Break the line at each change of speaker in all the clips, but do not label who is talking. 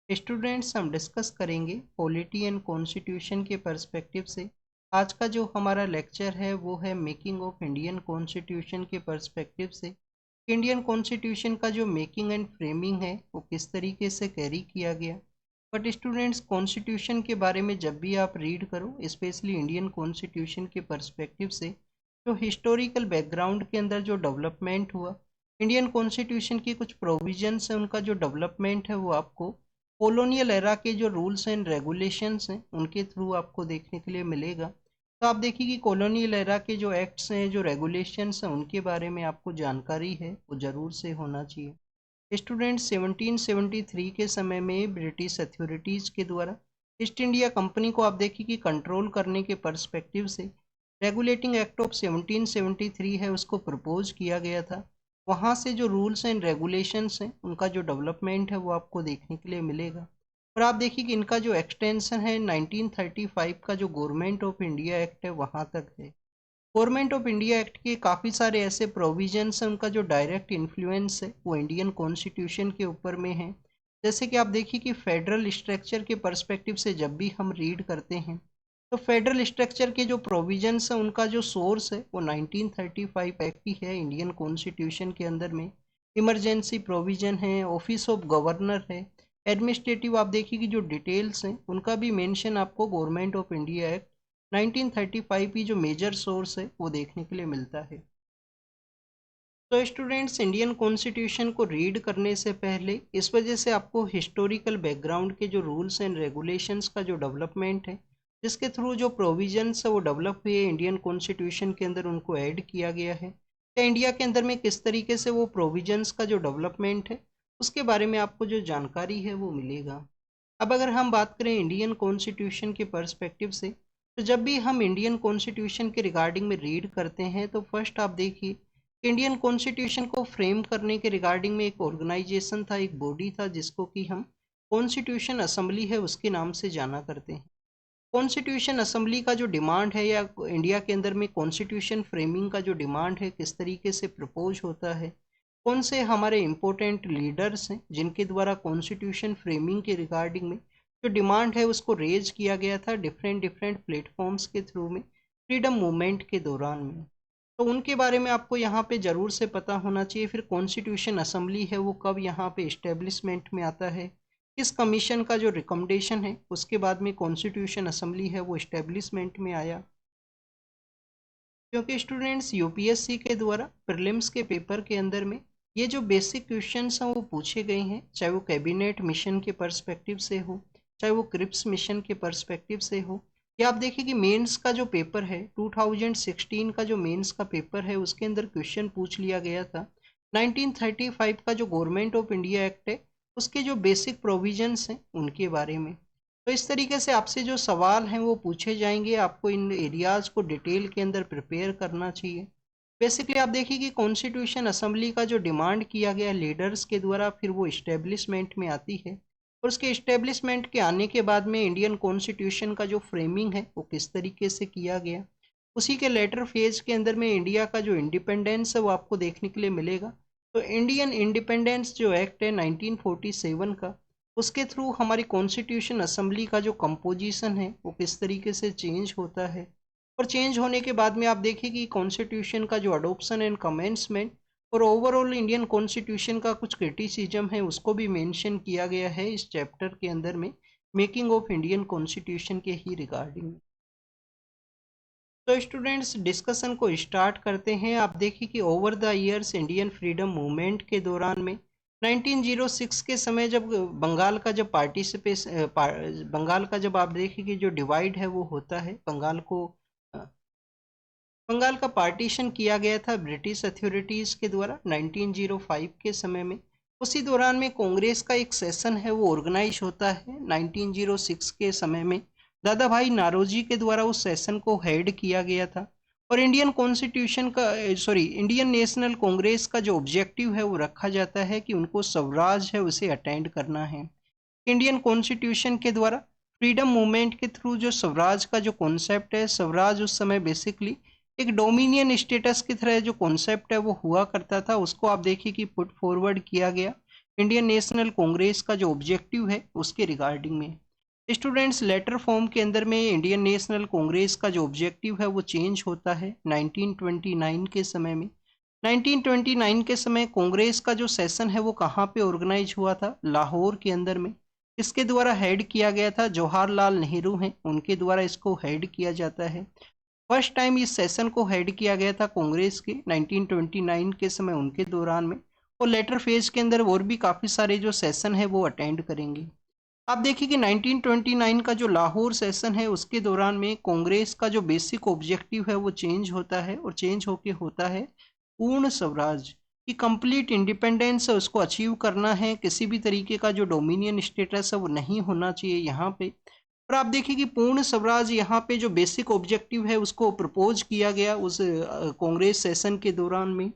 Students, हम discuss करेंगे polity and constitution के पर्सपेक्टिव से। आज का जो हमारा लेक्चर है वो है मेकिंग ऑफ इंडियन कॉन्स्टिट्यूशन के पर्सपेक्टिव से। इंडियन कॉन्स्टिट्यूशन का जो मेकिंग एंड फ्रेमिंग है वो किस तरीके से कैरी किया गया। बट स्टूडेंट्स, कॉन्स्टिट्यूशन के बारे में जब भी आप रीड करो, स्पेशली इंडियन कॉन्स्टिट्यूशन के पर्सपेक्टिव से, जो हिस्टोरिकल बैकग्राउंड के अंदर जो डेवलपमेंट हुआ, इंडियन कॉन्स्टिट्यूशन की कुछ प्रोविजंस है, उनका जो डेवलपमेंट है वो आपको कॉलोनियल एरा के जो रूल्स एंड रेगुलेशंस हैं उनके थ्रू आपको देखने के लिए मिलेगा। तो आप देखिए कि कॉलोनियल एरा के जो एक्ट्स हैं, जो रेगुलेशंस हैं, उनके बारे में आपको जानकारी है वो ज़रूर से होना चाहिए। स्टूडेंट, 1773 के समय में ब्रिटिश अथॉरिटीज़ के द्वारा ईस्ट इंडिया कंपनी को आप देखिए कि कंट्रोल करने के पर्सपेक्टिव से रेगुलेटिंग एक्ट ऑफ 1773 है उसको प्रपोज किया गया था। वहाँ से जो रूल्स एंड रेगुलेशंस हैं उनका जो डेवलपमेंट है वो आपको देखने के लिए मिलेगा। और आप देखिए कि इनका जो एक्सटेंशन है 1935 का जो गवर्नमेंट ऑफ इंडिया एक्ट है वहाँ तक है। गवर्नमेंट ऑफ इंडिया एक्ट के काफ़ी सारे ऐसे प्रोविजंस हैं, उनका जो डायरेक्ट इन्फ्लुएंस है वो इंडियन कॉन्स्टिट्यूशन के ऊपर में है। जैसे कि आप देखिए कि फेडरल स्ट्रक्चर के पर्सपेक्टिव से जब भी हम रीड करते हैं तो फेडरल स्ट्रक्चर के जो प्रोविजंस हैं उनका जो सोर्स है वो 1935 एक्ट ही है। इंडियन कॉन्स्टिट्यूशन के अंदर में इमरजेंसी प्रोविजन है, ऑफिस ऑफ गवर्नर है, एडमिनिस्ट्रेटिव आप देखिए कि जो डिटेल्स हैं उनका भी मेंशन आपको गवर्नमेंट ऑफ इंडिया एक्ट 1935 की जो मेजर सोर्स है वो देखने के लिए मिलता है। तो स्टूडेंट्स, इंडियन कॉन्स्टिट्यूशन को रीड करने से पहले इस वजह से आपको हिस्टोरिकल बैकग्राउंड के जो रूल्स एंड रेगुलेशंस का जो डेवलपमेंट है, जिसके थ्रू जो प्रोविजंस है वो डेवलप हुए इंडियन कॉन्स्टिट्यूशन के अंदर, उनको ऐड किया गया है। या इंडिया के अंदर में किस तरीके से वो प्रोविजंस का जो डेवलपमेंट है उसके बारे में आपको जो जानकारी है वो मिलेगा। अब अगर हम बात करें इंडियन कॉन्स्टिट्यूशन के पर्सपेक्टिव से, तो जब भी हम इंडियन कॉन्स्टिट्यूशन के रिगार्डिंग में रीड करते हैं तो फर्स्ट आप देखिए, इंडियन कॉन्स्टिट्यूशन को फ्रेम करने के रिगार्डिंग में एक ऑर्गेनाइजेशन था, एक बॉडी था, जिसको कि हम कॉन्स्टिट्यूशन असेंबली है उसके नाम से जाना करते हैं। कॉन्स्टिट्यूशन असेंबली का जो डिमांड है, या इंडिया के अंदर में कॉन्स्टिट्यूशन फ्रेमिंग का जो डिमांड है किस तरीके से प्रपोज होता है, कौन से हमारे इम्पोर्टेंट लीडर्स हैं जिनके द्वारा कॉन्स्टिट्यूशन फ्रेमिंग के रिगार्डिंग में जो डिमांड है उसको रेज किया गया था डिफरेंट डिफरेंट प्लेटफॉर्म्स के थ्रू में फ्रीडम मूवमेंट के दौरान में, तो उनके बारे में आपको यहाँ पे ज़रूर से पता होना चाहिए। फिर कॉन्स्टिट्यूशन असेंबली है वो कब यहाँ पे इस्टेब्लिशमेंट में आता है, किस कमीशन का जो रिकमेंडेशन है उसके बाद में कॉन्स्टिट्यूशन असेंबली है वो इस्टेब्लिशमेंट में आया। क्योंकि स्टूडेंट्स, यूपीएससी के द्वारा प्रीलिम्स के पेपर के अंदर में ये जो बेसिक क्वेश्चंस हैं वो पूछे गए हैं, चाहे वो कैबिनेट मिशन के पर्सपेक्टिव से हो, चाहे वो क्रिप्स मिशन के पर्सपेक्टिव से हो, या आप देखिए कि मेंस का जो पेपर है 2016 का जो मेंस का पेपर है उसके अंदर क्वेश्चन पूछ लिया गया था 1935 का जो गवर्नमेंट ऑफ इंडिया एक्ट है उसके जो बेसिक प्रोविजंस हैं उनके बारे में। तो इस तरीके से आपसे जो सवाल हैं वो पूछे जाएंगे, आपको इन एरियाज़ को डिटेल के अंदर प्रिपेयर करना चाहिए। बेसिकली आप देखिए कि कॉन्स्टिट्यूशन असेंबली का जो डिमांड किया गया लीडर्स के द्वारा, फिर वो इस्टेब्लिशमेंट में आती है, और उसके इस्टेब्लिशमेंट के आने के बाद में इंडियन कॉन्स्टिट्यूशन का जो फ्रेमिंग है वो किस तरीके से किया गया, उसी के लेटर फेज के अंदर में इंडिया का जो इंडिपेंडेंस है वो आपको देखने के लिए मिलेगा। तो इंडियन इंडिपेंडेंस जो एक्ट है 1947 का, उसके थ्रू हमारी कॉन्स्टिट्यूशन असेंबली का जो कंपोजिशन है वो किस तरीके से चेंज होता है, और चेंज होने के बाद में आप देखिए कि कॉन्स्टिट्यूशन का जो अडोप्शन एंड कमेंसमेंट और ओवरऑल इंडियन कॉन्स्टिट्यूशन का कुछ क्रिटिसिज्म है उसको भी मेंशन किया गया है इस चैप्टर के अंदर में, मेकिंग ऑफ इंडियन कॉन्स्टिट्यूशन के ही रिगार्डिंग। तो स्टूडेंट्स, डिस्कशन को स्टार्ट करते हैं। आप देखिए कि over the years Indian freedom movement के दौरान में 1906 के समय जब बंगाल का जब बंगाल का जब आप देखिए कि जो डिवाइड है वो होता है, बंगाल का पार्टीशन किया गया था ब्रिटिश अथॉरिटीज़ के द्वारा 1905 के समय में। उसी दौरान में कांग्रेस का एक सेशन है वो ऑर्गेनाइज होता है 1906 के समय में। दादा भाई नारोजी के द्वारा उस सेशन को हेड किया गया था, और इंडियन कॉन्स्टिट्यूशन का इंडियन नेशनल कांग्रेस का जो ऑब्जेक्टिव है वो रखा जाता है कि उनको स्वराज है उसे अटेंड करना है। इंडियन कॉन्स्टिट्यूशन के द्वारा फ्रीडम मूवमेंट के थ्रू जो स्वराज का जो कॉन्सेप्ट है, स्वराज उस समय बेसिकली एक डोमिनियन स्टेटस की तरह जो कॉन्सेप्ट है वो हुआ करता था, उसको आप देखिए कि पुट फॉरवर्ड किया गया इंडियन नेशनल कांग्रेस का जो ऑब्जेक्टिव है उसके रिगार्डिंग में। स्टूडेंट्स, लेटर फॉर्म के अंदर में इंडियन नेशनल कांग्रेस का जो ऑब्जेक्टिव है वो चेंज होता है 1929 के समय में। 1929 के समय कांग्रेस का जो सेशन है वो कहाँ पे ऑर्गेनाइज हुआ था? लाहौर के अंदर में। इसके द्वारा हेड किया गया था जवाहरलाल नेहरू हैं, उनके द्वारा इसको हेड किया जाता है। फर्स्ट टाइम इस सेशन को हेड किया गया था कांग्रेस के 1929 के समय उनके दौरान में। और लेटर फेज के अंदर और भी काफ़ी सारे जो सेशन है वो अटेंड करेंगे। आप देखिए कि 1929 का जो लाहौर सेशन है उसके दौरान में कांग्रेस का जो बेसिक ऑब्जेक्टिव है वो चेंज होता है, और चेंज होके होता है पूर्ण स्वराज की कंप्लीट इंडिपेंडेंस है उसको अचीव करना है। किसी भी तरीके का जो डोमिनियन स्टेटस है वो नहीं होना चाहिए यहाँ पे। और आप देखिए कि पूर्ण स्वराज यहाँ पे जो बेसिक ऑब्जेक्टिव है उसको प्रपोज किया गया उस कांग्रेस सेशन के दौरान में।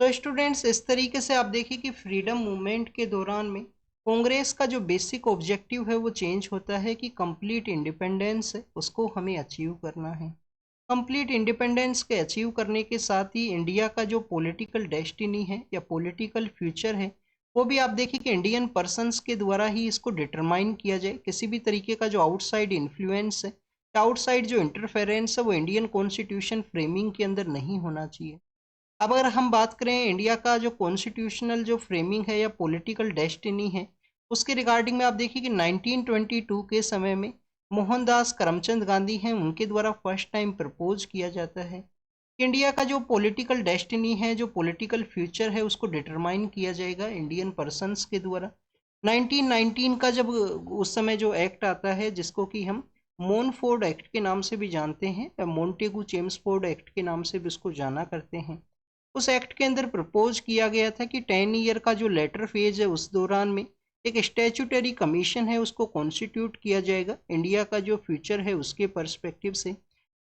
तो स्टूडेंट्स, इस तरीके से आप देखिए कि फ्रीडम मूवमेंट के दौरान में कांग्रेस का जो बेसिक ऑब्जेक्टिव है वो चेंज होता है कि कंप्लीट इंडिपेंडेंस है उसको हमें अचीव करना है। कंप्लीट इंडिपेंडेंस के अचीव करने के साथ ही इंडिया का जो पॉलिटिकल डेस्टिनी है या पॉलिटिकल फ्यूचर है वो भी आप देखिए कि इंडियन पर्सन्स के द्वारा ही इसको डिटरमाइन किया जाए। किसी भी तरीके का जो आउटसाइड इन्फ्लुएंस है या आउटसाइड जो इंटरफेरेंस है वो इंडियन कॉन्स्टिट्यूशन फ्रेमिंग के अंदर नहीं होना चाहिए। अब अगर हम बात करें इंडिया का जो कॉन्स्टिट्यूशनल जो फ्रेमिंग है या पॉलिटिकल डेस्टिनी है उसके रिगार्डिंग में आप देखिए कि 1922 के समय में मोहनदास करमचंद गांधी हैं, उनके द्वारा फर्स्ट टाइम प्रपोज किया जाता है कि इंडिया का जो पॉलिटिकल डेस्टिनी है, जो पॉलिटिकल फ्यूचर है उसको डिटरमाइन किया जाएगा इंडियन पर्सन्स के द्वारा। 1919 का जब उस समय जो एक्ट आता है जिसको कि हम मोनफोर्ड एक्ट के नाम से भी जानते हैं या मोंटेगू चेम्सफोर्ड एक्ट के नाम से भी उसको जाना करते हैं, उस एक्ट के अंदर प्रपोज किया गया था कि 10 ईयर का जो लेटर फेज है उस दौरान में एक स्टैट्यूटरी कमीशन है उसको कॉन्स्टिट्यूट किया जाएगा इंडिया का जो फ्यूचर है उसके पर्सपेक्टिव से।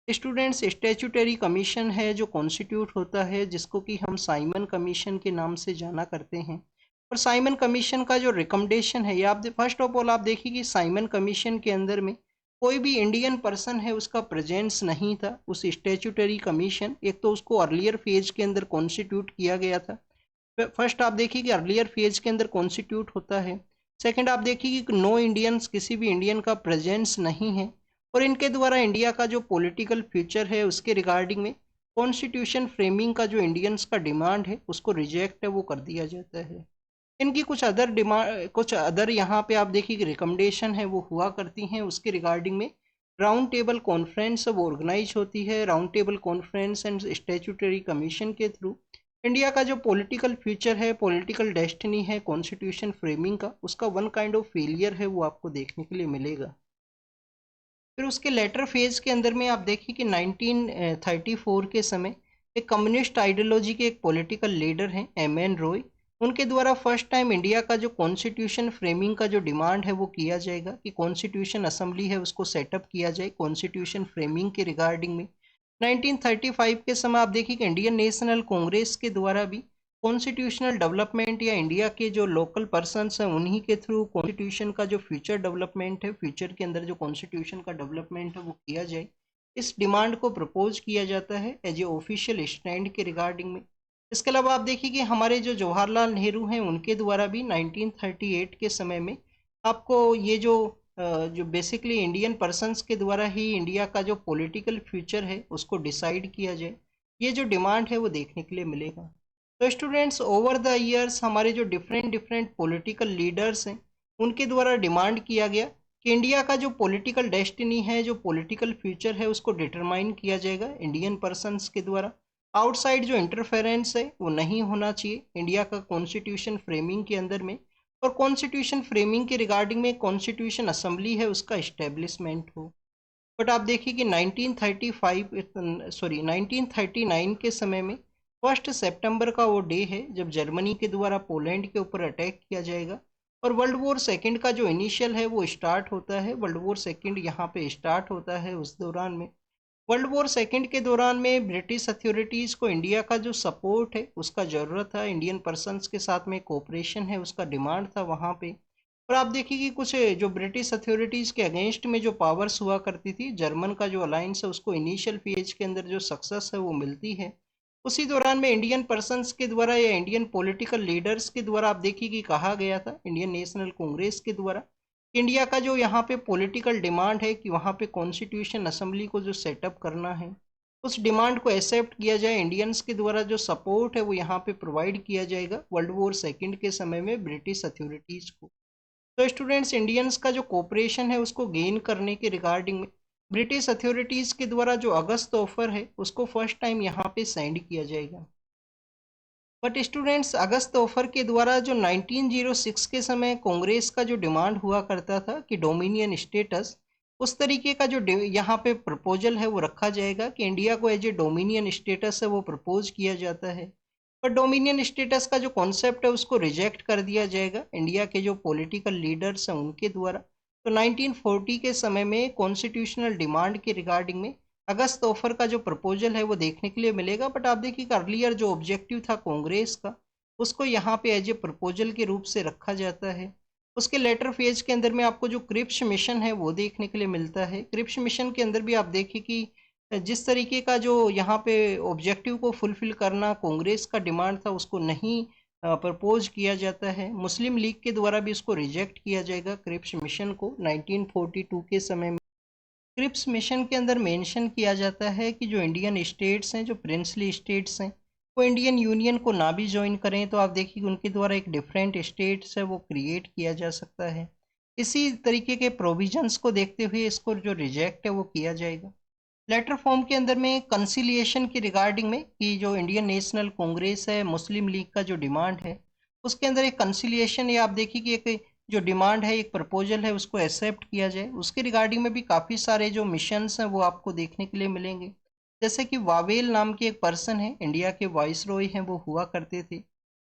स्टूडेंट्स, स्टैट्यूटरी कमीशन है जो कॉन्स्टिट्यूट होता है जिसको कि हम साइमन कमीशन के नाम से जाना करते हैं। और साइमन कमीशन का जो रिकमेंडेशन है, ये आप फर्स्ट ऑफ ऑल आप देखिए कि साइमन कमीशन के अंदर में कोई भी इंडियन पर्सन है उसका प्रेजेंस नहीं था। उस स्टैट्यूटरी कमीशन, एक तो उसको अर्लियर फेज के अंदर कॉन्स्टिट्यूट किया गया था। फर्स्ट आप देखिए कि अर्लियर फेज के अंदर कॉन्स्टिट्यूट होता है। सेकंड आप देखिए कि नो इंडियंस, किसी भी इंडियन का प्रेजेंस नहीं है। और इनके द्वारा इंडिया का जो पॉलिटिकल फ्यूचर है उसके रिगार्डिंग में कॉन्स्टिट्यूशन फ्रेमिंग का जो इंडियंस का डिमांड है उसको रिजेक्ट है वो कर दिया जाता है। इनकी कुछ अदर डिमांड, कुछ अदर यहाँ पे आप देखिए कि रिकमेंडेशन है वो हुआ करती हैं उसके रिगार्डिंग में। राउंड टेबल कॉन्फ्रेंस वो ऑर्गेनाइज होती है। Round table conference and statutory commission के थ्रू इंडिया का जो पॉलिटिकल फ्यूचर है, पॉलिटिकल डेस्टिनी है, कॉन्स्टिट्यूशन फ्रेमिंग का, उसका वन काइंड ऑफ फेलियर है वो आपको देखने के लिए मिलेगा। फिर उसके लेटर फेज के अंदर में आप देखिए कि 1934 के समय एक कम्युनिस्ट आइडियोलॉजी के एक पॉलिटिकल लीडर हैं एम.एन. रॉय, उनके द्वारा फर्स्ट टाइम इंडिया का जो कॉन्स्टिट्यूशन फ्रेमिंग का जो डिमांड है वो किया जाएगा कि कॉन्स्टिट्यूशन असेंबली है उसको सेटअप किया जाए कॉन्स्टिट्यूशन फ्रेमिंग के रिगार्डिंग में। 1935 के समय आप देखिए कि इंडियन नेशनल कांग्रेस के द्वारा भी कॉन्स्टिट्यूशनल डेवलपमेंट या इंडिया के जो लोकल पर्सन्स हैं उन्हीं के थ्रू कॉन्स्टिट्यूशन का जो फ्यूचर डेवलपमेंट है, फ्यूचर के अंदर जो कॉन्स्टिट्यूशन का डेवलपमेंट है वो किया जाए, इस डिमांड को प्रपोज किया जाता है एज ए ऑफिशियल स्टैंड के रिगार्डिंग में। इसके अलावा आप देखिए कि हमारे जो जवाहरलाल नेहरू हैं उनके द्वारा भी 1938 के समय में आपको ये जो बेसिकली इंडियन पर्सन्स के द्वारा ही इंडिया का जो पॉलिटिकल फ्यूचर है उसको डिसाइड किया जाए, ये जो डिमांड है वो देखने के लिए मिलेगा। तो स्टूडेंट्स, ओवर द ईयर्स हमारे जो डिफरेंट डिफरेंट पॉलिटिकल लीडर्स हैं उनके द्वारा डिमांड किया गया कि इंडिया का जो पॉलिटिकल डेस्टिनी है, जो पॉलिटिकल फ्यूचर है उसको डिटरमाइन किया जाएगा इंडियन पर्सन्स के द्वारा। आउटसाइड जो इंटरफेरेंस है वो नहीं होना चाहिए इंडिया का कॉन्स्टिट्यूशन फ्रेमिंग के अंदर में। और कॉन्स्टिट्यूशन फ्रेमिंग के रिगार्डिंग में कॉन्स्टिट्यूशन असेंबली है उसका इस्टेब्लिशमेंट हो। बट आप देखिए कि 1939 के समय में 1 सितंबर का वो डे है जब जर्मनी के द्वारा पोलैंड के ऊपर अटैक किया जाएगा और वर्ल्ड वॉर सेकेंड का जो इनिशियल है वो स्टार्ट होता है। वर्ल्ड वॉर सेकेंड यहाँ पे स्टार्ट होता है उस दौरान में। वर्ल्ड वॉर सेकेंड के दौरान में ब्रिटिश अथॉरिटीज़ को इंडिया का जो सपोर्ट है उसका ज़रूरत था, इंडियन पर्सन्स के साथ में कोऑपरेशन है उसका डिमांड था वहाँ पे। और आप देखिए कि कुछ जो ब्रिटिश अथॉरिटीज़ के अगेंस्ट में जो पावर्स हुआ करती थी, जर्मन का जो अलायंस है उसको इनिशियल फेज के अंदर जो सक्सेस है वो मिलती है। उसी दौरान में इंडियन पर्सन्स के द्वारा या इंडियन पॉलिटिकल लीडर्स के द्वारा आप देखिए कि कहा गया था, इंडियन नेशनल कांग्रेस के द्वारा, इंडिया का जो यहाँ पे पॉलिटिकल डिमांड है कि वहाँ पे कॉन्स्टिट्यूशन असेंबली को जो सेटअप करना है, उस डिमांड को एक्सेप्ट किया जाए। इंडियंस के द्वारा जो सपोर्ट है वो यहाँ पे प्रोवाइड किया जाएगा वर्ल्ड वॉर सेकेंड के समय में ब्रिटिश अथॉरिटीज़ को। तो स्टूडेंट्स, इंडियंस का जो कोऑपरेशन है उसको गेन करने के रिगार्डिंग में ब्रिटिश अथॉरिटीज़ के द्वारा जो अगस्त ऑफर है उसको फर्स्ट टाइम यहाँ पे सेंड किया जाएगा। बट स्टूडेंट्स, अगस्त ऑफर के द्वारा जो 1906 के समय कांग्रेस का जो डिमांड हुआ करता था कि डोमिनियन स्टेटस, उस तरीके का जो यहाँ पे प्रपोजल है वो रखा जाएगा कि इंडिया को एज ए डोमिनियन स्टेटस है वो प्रपोज किया जाता है। पर डोमिनियन स्टेटस का जो कॉन्सेप्ट है उसको रिजेक्ट कर दिया जाएगा इंडिया के जो पॉलिटिकल लीडर्स हैं उनके द्वारा। तो 1940 के समय में कॉन्स्टिट्यूशनल डिमांड के रिगार्डिंग में अगस्त ऑफर का जो प्रपोजल है वो देखने के लिए मिलेगा। बट आप देखिए अर्लियर जो ऑब्जेक्टिव था कांग्रेस का, उसको यहाँ पे एज ए प्रपोजल के रूप से रखा जाता है। उसके लेटर फेज के अंदर में आपको जो क्रिप्स मिशन है वो देखने के लिए मिलता है। क्रिप्स मिशन के अंदर भी आप देखिए कि जिस तरीके का जो यहाँ पे ऑब्जेक्टिव को फुलफिल करना कांग्रेस का डिमांड था उसको नहीं प्रपोज किया जाता है। मुस्लिम लीग के द्वारा भी इसको रिजेक्ट किया जाएगा क्रिप्स मिशन को 1942 के समय में। क्रिप्स मिशन के अंदर मेंशन किया जाता है कि जो इंडियन स्टेट्स हैं, जो प्रिंसली स्टेट्स हैं, वो इंडियन यूनियन को ना भी ज्वाइन करें तो आप देखिए उनके द्वारा एक डिफरेंट स्टेट्स है वो क्रिएट किया जा सकता है। इसी तरीके के प्रोविजंस को देखते हुए इसको जो रिजेक्ट है वो किया जाएगा। लेटर फॉर्म के अंदर में कंसिलिएशन की रिगार्डिंग में कि जो इंडियन नेशनल कांग्रेस है, मुस्लिम लीग का जो डिमांड है उसके अंदर एक कंसिलिएशन या आप देखिए कि एक जो डिमांड है, एक प्रपोजल है, उसको एक्सेप्ट किया जाए। उसके रिगार्डिंग में भी काफ़ी सारे जो मिशंस हैं वो आपको देखने के लिए मिलेंगे। जैसे कि वावेल नाम के एक पर्सन है, इंडिया के वाइस रॉय हैं, वो हुआ करते थे।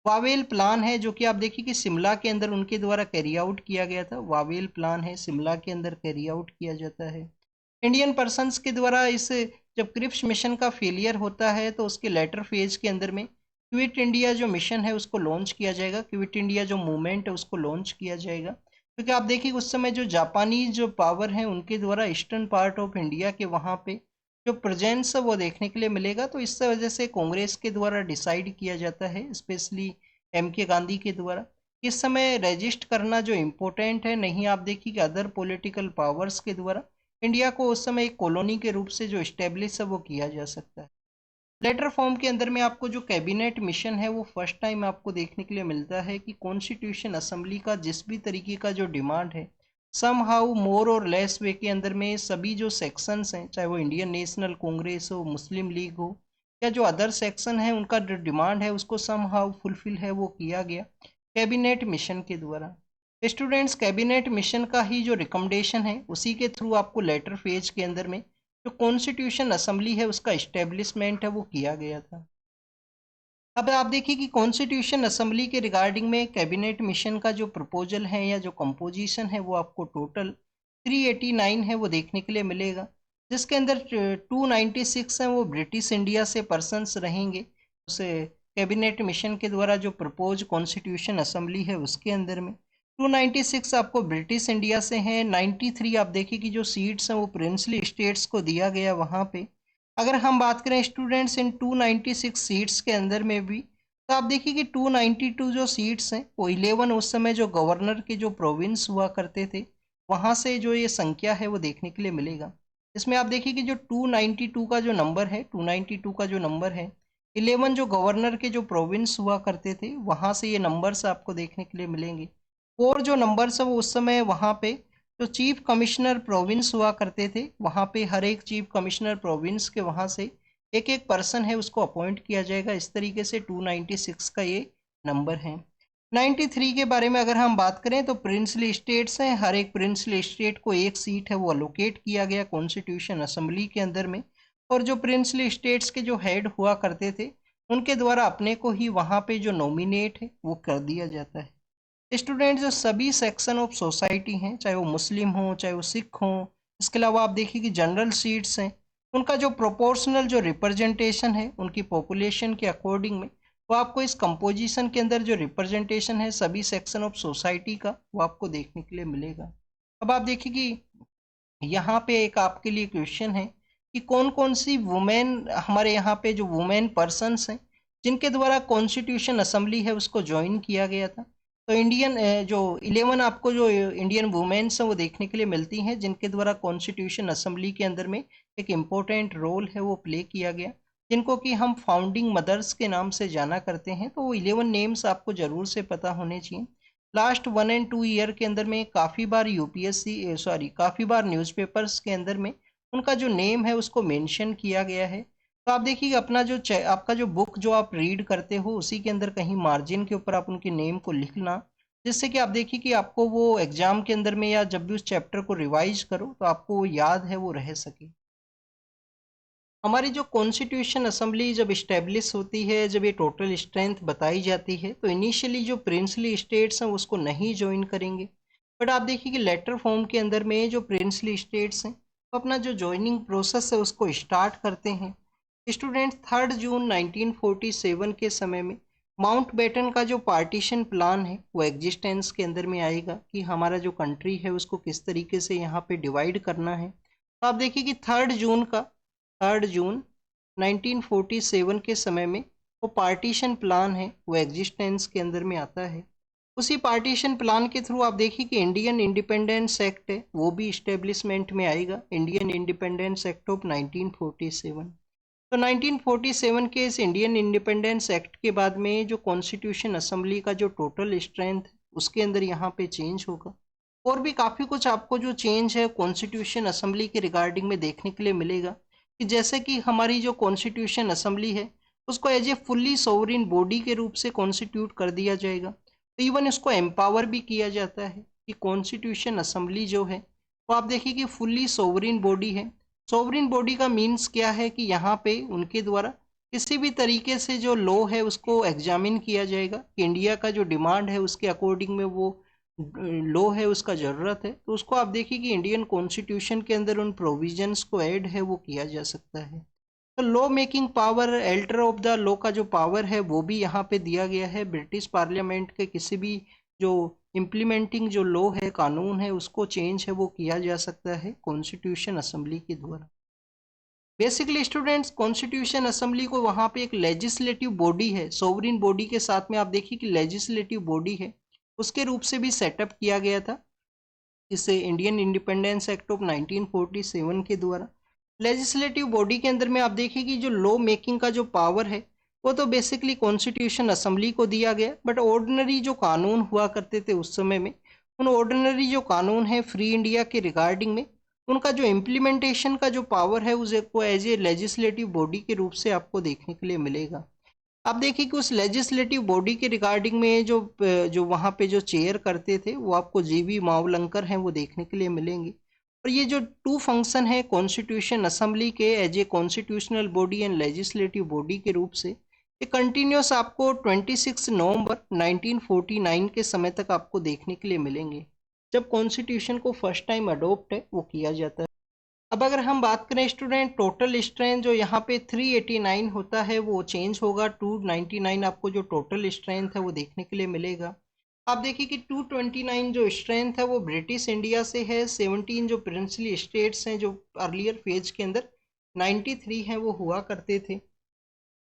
वावेल प्लान है जो कि आप देखिए कि शिमला के अंदर उनके द्वारा कैरी आउट किया गया था। वावेल प्लान है, शिमला के अंदर कैरी आउट किया जाता है इंडियन पर्सन्स के द्वारा। इस जब क्रिप्स मिशन का फेलियर होता है तो उसके लेटर फेज के अंदर में क्विट इंडिया जो मिशन है उसको लॉन्च किया जाएगा, क्विट इंडिया जो मूवमेंट है उसको लॉन्च किया जाएगा। क्योंकि आप देखिए उस समय जो जापानीज जो पावर है उनके द्वारा ईस्टर्न पार्ट ऑफ इंडिया के वहाँ पे जो प्रेजेंस है वो देखने के लिए मिलेगा। तो इस वजह से कांग्रेस के द्वारा डिसाइड किया जाता है, स्पेशली M.K. गांधी के द्वारा, इस समय रजिस्ट करना जो इम्पोर्टेंट है। नहीं, आप देखिए कि अदर पॉलिटिकल पावर्स के द्वारा इंडिया को उस समय एक कॉलोनी के रूप से जो इस्टेब्लिश है वो किया जा सकता है। लेटर फॉर्म के अंदर में आपको जो कैबिनेट मिशन है वो फर्स्ट टाइम आपको देखने के लिए मिलता है कि कॉन्स्टिट्यूशन असेंबली का जिस भी तरीके का जो डिमांड है, सम हाउ मोर और लेस वे के अंदर में सभी जो सेक्शंस हैं, चाहे वो इंडियन नेशनल कांग्रेस हो, मुस्लिम लीग हो, या जो अदर सेक्शन है, उनका जो डिमांड है उसको सम हाउ फुलफिल है वो किया गया कैबिनेट मिशन के द्वारा। स्टूडेंट्स, कैबिनेट मिशन का ही जो रिकमेंडेशन है उसी के थ्रू आपको लेटर फेज के अंदर में जो कॉन्स्टिट्यूशन असेंबली है उसका इस्टेब्लिशमेंट है वो किया गया था। अब आप देखिए कि कॉन्स्टिट्यूशन असेंबली के रिगार्डिंग में कैबिनेट मिशन का जो प्रपोजल है या जो कंपोजिशन है वो आपको टोटल 389 है वो देखने के लिए मिलेगा, जिसके अंदर 296 हैं वो ब्रिटिश इंडिया से पर्सन्स रहेंगे उसे कैबिनेट मिशन के द्वारा जो प्रपोज कॉन्स्टिट्यूशन असेंबली है उसके अंदर में। 296 आपको ब्रिटिश इंडिया से हैं। 93 आप देखिए कि जो सीट्स हैं वो प्रिंसली स्टेट्स को दिया गया वहाँ पे। अगर हम बात करें स्टूडेंट्स इन 296 सीट्स के अंदर में भी, तो आप देखिए कि 292 जो सीट्स हैं वो 11 उस समय जो गवर्नर के जो प्रोविंस हुआ करते थे वहाँ से जो ये संख्या है वो देखने के लिए मिलेगा। इसमें आप देखिए कि जो 292 का जो नंबर है, 292 का जो नंबर है, 11 जो गवर्नर के जो प्रोविंस हुआ करते थे वहाँ से ये नंबर्स आपको देखने के लिए मिलेंगे। और जो नंबर्स है वो उस समय वहाँ पे जो चीफ कमिश्नर प्रोविंस हुआ करते थे वहाँ पे हर एक चीफ कमिश्नर प्रोविंस के वहाँ से एक एक पर्सन है उसको अपॉइंट किया जाएगा। इस तरीके से 296 का ये नंबर है। 93 के बारे में अगर हम बात करें तो प्रिंसली स्टेट्स हैं, हर एक प्रिंसली स्टेट को एक सीट है वो अलोकेट किया गया कॉन्स्टिट्यूशन असेंबली के अंदर में। और जो प्रिंसली स्टेट्स के जो हेड हुआ करते थे उनके द्वारा अपने को ही वहाँ पे जो नॉमिनेट है वो कर दिया जाता है। स्टूडेंट, जो सभी सेक्शन ऑफ सोसाइटी हैं, चाहे वो मुस्लिम हो चाहे वो सिख हो, इसके अलावा आप देखिए कि जनरल सीट्स हैं, उनका जो प्रोपोर्शनल जो रिप्रेजेंटेशन है उनकी पॉपुलेशन के अकॉर्डिंग में वो आपको इस कंपोजिशन के अंदर जो रिप्रेजेंटेशन है सभी सेक्शन ऑफ सोसाइटी का वो आपको देखने के लिए मिलेगा। अब आप देखिए कि यहाँ पे एक आपके लिए क्वेश्चन है कि कौन कौन सी वुमेन हमारे यहाँ पे जो वुमेन पर्सन्स हैं जिनके द्वारा कॉन्स्टिट्यूशन असेंबली है उसको ज्वाइन किया गया था। तो इंडियन जो 11 आपको जो इंडियन वुमेन्स हैं वो देखने के लिए मिलती हैं जिनके द्वारा कॉन्स्टिट्यूशन असेंबली के अंदर में एक इम्पोर्टेंट रोल है वो प्ले किया गया, जिनको कि हम फाउंडिंग मदर्स के नाम से जाना करते हैं। तो वो 11 नेम्स आपको ज़रूर से पता होने चाहिए। लास्ट 1 और 2 ईयर के अंदर में काफ़ी बार यूपीएससी सॉरी काफ़ी बार न्यूज़पेपर्स के अंदर में उनका जो नेम है उसको मेंशन किया गया है। तो आप देखिए अपना जो आपका जो बुक जो आप रीड करते हो उसी के अंदर कहीं मार्जिन के ऊपर आप उनके नेम को लिखना, जिससे कि आप देखिए कि आपको वो एग्जाम के अंदर में या जब भी उस चैप्टर को रिवाइज करो तो आपको वो याद है वो रह सके। हमारी जो कॉन्स्टिट्यूशन असेंबली जब इस्टेब्लिश होती है, जब ये टोटल स्ट्रेंथ बताई जाती है, तो इनिशियली जो प्रिंसली स्टेट्स हैं उसको नहीं ज्वाइन करेंगे। बट आप देखिए कि लेटर फॉर्म के अंदर में जो प्रिंसली स्टेट्स हैं वो अपना जो ज्वाइनिंग प्रोसेस है उसको स्टार्ट करते हैं। स्टूडेंट्स 3 जून 1947 के समय में माउंट बेटन का जो पार्टीशन प्लान है वो एग्जिस्टेंस के अंदर में आएगा कि हमारा जो कंट्री है उसको किस तरीके से यहाँ पे डिवाइड करना है। तो आप देखिए कि 3 जून 1947 के समय में वो पार्टीशन प्लान है वो एग्जिस्टेंस के अंदर में आता है। उसी पार्टीशन प्लान के थ्रू आप देखिए कि इंडियन इंडिपेंडेंस एक्ट है वो भी इस्टेब्लिशमेंट में आएगा, इंडियन इंडिपेंडेंस एक्ट ऑफ 1947। तो 1947 के इस इंडियन इंडिपेंडेंस एक्ट के बाद में जो कॉन्स्टिट्यूशन असेंबली का जो टोटल स्ट्रेंथ उसके अंदर यहाँ पे चेंज होगा। और भी काफ़ी कुछ आपको जो चेंज है कॉन्स्टिट्यूशन असेंबली के रिगार्डिंग में देखने के लिए मिलेगा कि जैसे कि हमारी जो कॉन्स्टिट्यूशन असेंबली है उसको as a fully sovereign body के रूप से कॉन्स्टिट्यूट कर दिया जाएगा। तो इवन इसको एम्पावर भी किया जाता है कि कॉन्स्टिट्यूशन असेंबली जो है वो आप देखिए कि फुल्ली सोवरिन बॉडी है। सोवरिन बॉडी का मीन्स क्या है कि यहाँ पे उनके द्वारा किसी भी तरीके से जो लॉ है उसको एग्जामिन किया जाएगा कि इंडिया का जो डिमांड है उसके अकॉर्डिंग में वो लॉ है उसका ज़रूरत है, तो उसको आप देखिए कि इंडियन कॉन्स्टिट्यूशन के अंदर उन प्रोविजंस को ऐड है वो किया जा सकता है। तो law making power, alter of the law का जो पावर है वो भी यहाँ पे दिया गया है। ब्रिटिश पार्लियामेंट के किसी भी जो इम्प्लीमेंटिंग जो लॉ है कानून है उसको चेंज है वो किया जा सकता है कॉन्स्टिट्यूशन असेंबली के द्वारा। बेसिकली स्टूडेंट्स कॉन्स्टिट्यूशन असेंबली को वहाँ पे एक लेजिस्लेटिव बॉडी है, सोवरिन बॉडी के साथ में आप देखिए कि लेजिस्लेटिव बॉडी है उसके रूप से भी सेटअप किया गया था इसे इंडियन इंडिपेंडेंस एक्ट ऑफ 1947 के द्वारा। लेजिस्लेटिव बॉडी के अंदर में आप देखिए कि जो लॉ मेकिंग का जो पावर है वो तो बेसिकली कॉन्स्टिट्यूशन असेंबली को दिया गया, बट ऑर्डिनरी जो कानून हुआ करते थे उस समय में उन ऑर्डिनरी जो कानून है फ्री इंडिया के रिगार्डिंग में उनका जो इम्प्लीमेंटेशन का जो पावर है उसको एज ए लेजिस्लेटिव बॉडी के रूप से आपको देखने के लिए मिलेगा। आप देखिए कि उस लेजिस्लेटिव बॉडी के रिगार्डिंग में जो वहाँ पे जो चेयर करते थे वो आपको जीवी मावलंकर हैं वो देखने के लिए मिलेंगे। और ये जो टू फंक्शन है कॉन्स्टिट्यूशन असेंबली के as a constitutional body and legislative body के रूप से ये कंटिन्यूस आपको 26 नवंबर 1949 के समय तक आपको देखने के लिए मिलेंगे जब कॉन्स्टिट्यूशन को फर्स्ट टाइम अडोप्ट है वो किया जाता है। अब अगर हम बात करें स्टूडेंट टोटल स्ट्रेंथ जो यहाँ पे 389 होता है वो चेंज होगा 299, आपको जो टोटल स्ट्रेंथ है वो देखने के लिए मिलेगा। आप देखिए कि 229 जो स्ट्रेंथ है वो ब्रिटिश इंडिया से है, 17 जो प्रिंसली स्टेट्स हैं जो अर्लियर फेज के अंदर 93 हैं वो हुआ करते थे।